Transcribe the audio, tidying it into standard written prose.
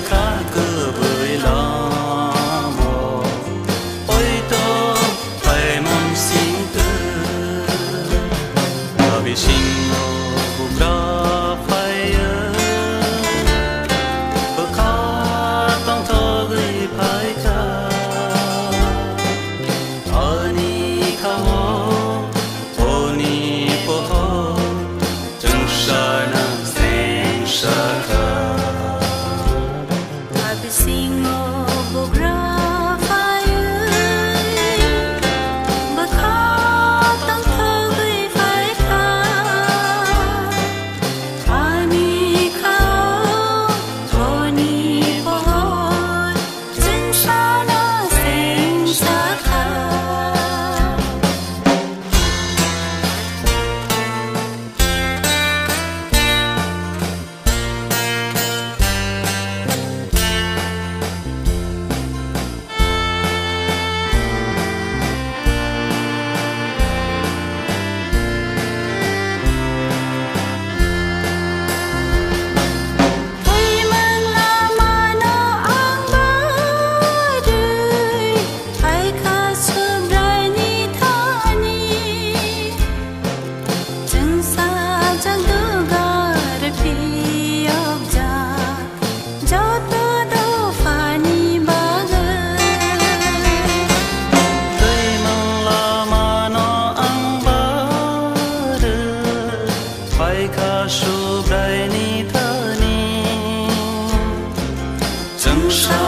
khá cứ với lo mồ ôi tôi phải mong xin tư và vì xin buộc đó phải bữa khóต้องthọ gửi phải cả ở ni khao ô ni po ho chẳng sa na sen sa kha Singo bogra fire bakha tang thơ gửi phải khá ani khao thoni pohon chân sa na sen sa kha su brai ni thơ ni chẳng sa